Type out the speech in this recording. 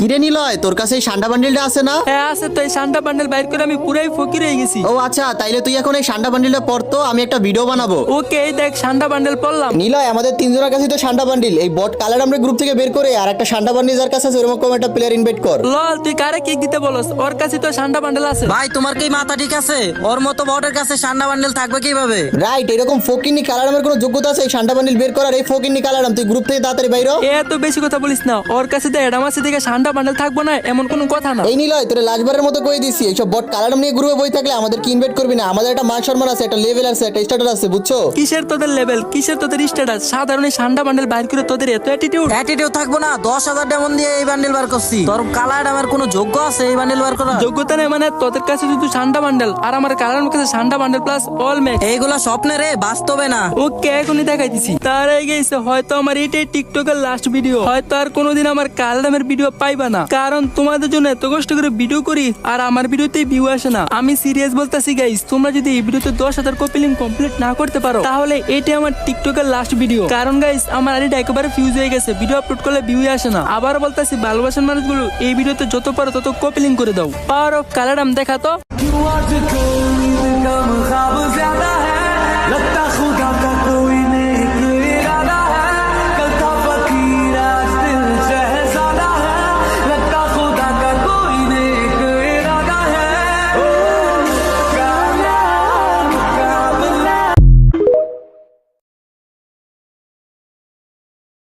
কিরে নিলয়, তোর কাছে এই সান্ডা বান্ডিলটা আছে না? হ্যাঁ আছে তো, এই সান্ডা বান্ডেল বাইর করে আমি পুরাই ফকির হয়ে গেছি। ও আচ্ছা, তাইলে তুই এখন এই সান্ডা বান্ডিলটা পড়তো, আমি একটা ভিডিও বানাবো। ওকে, এই দেখ সান্ডা বান্ডেল পড়লাম। নিলয়, আমাদের তিনজনের কাছে তো সান্ডা বান্ডিল, এই বট কালার আমরা গ্রুপ থেকে বের করে আর একটা সান্ডা বান্ডিল যার কাছে আছে ওরকম একটা প্লেয়ার ইনভাইট কর। লল, তুই কারে কিক দিতে বলস? ওর কাছে তো সান্ডা বান্ডেল আছে। ভাই তোমার কি মাথা ঠিক আছে? ওর মতো বটের কাছে সান্ডা বান্ডেল থাকবে কিভাবে? রাইট, এরকম ফকিন্নি কালার আমার কোনো যোগ্যতা আছে এই সান্ডা বান্ডিল বের করার? এই ফকিন্নি কালার তুই গ্রুপ থেকে তাড়াতাড়ি বাইর হ। এত বেশি কথা বলিস না, ওর কাছে তো অ্যাডাম আছে দেখে সান্ডা বান্ডেল থাকবো না এমন কোনো কথা না। এই নিলয়, তোর লাস্টবারের মতো কই দিছি, এইসব বট কালার নিয়ে গ্রুপে বই থাকলে আমাদের কি ইনভাইট করবি না? আমাদের একটা মান সম্মান আছে, একটা লেভেল আছে, একটা স্ট্যাটাস আছে, বুঝছো? কিসের তোদের লেভেল, কিসের তোদের স্ট্যাটাস? সাধারণ এই সান্ডা বান্ডেল বাইর করে তোদের এত অ্যাটিটিউড? অ্যাটিটিউড থাকবো না? 10,000 ডায়মন্ড দিয়ে এই বান্ডেল বার করছি। তোর কালার আমার কোনো যোগ্য আছে এই বান্ডেল বার করা? যোগ্যতা নেই মানে? তোদের কাছে শুধু সান্ডা বান্ডেল আর আমার কালার কাছে সান্ডা বান্ডেল প্লাস অল ম্যাক্স। এইগুলা স্বপ্নে রে, বাস্তবে না। ওকে, এখনই দেখাইতেছি। তার আগে গেছে হয়তো আমার এটাই টিকটকের লাস্ট ভিডিও, হয়তো আর কোনোদিন আমার কালামের ভিডিও পাইবা না, কারণ তোমাদের জন্য এত কষ্ট করে ভিডিও করি আর আমার ভিডিওতে ভিউ আসে না। আমি সিরিয়াস বলতেছি গাইস, তোমরা যদি এই ভিডিওতে 10,000 কপি লিংক কমপ্লিট না করতে পারো তাহলে এটাই আমার টিকটকের লাস্ট ভিডিও। কারণ গাইস আমার আইডিটা একেবারে ফিউজ হয়ে গেছে, ভিডিও আপলোড করলে ভিউ আসে না। আবার বলতেছি, ভালোবাসার মানুষগুলো এই ভিডিওতে যত পারো তত কপি লিংক করে দাও। পাওয়ার অফ কালারাম দেখা তো।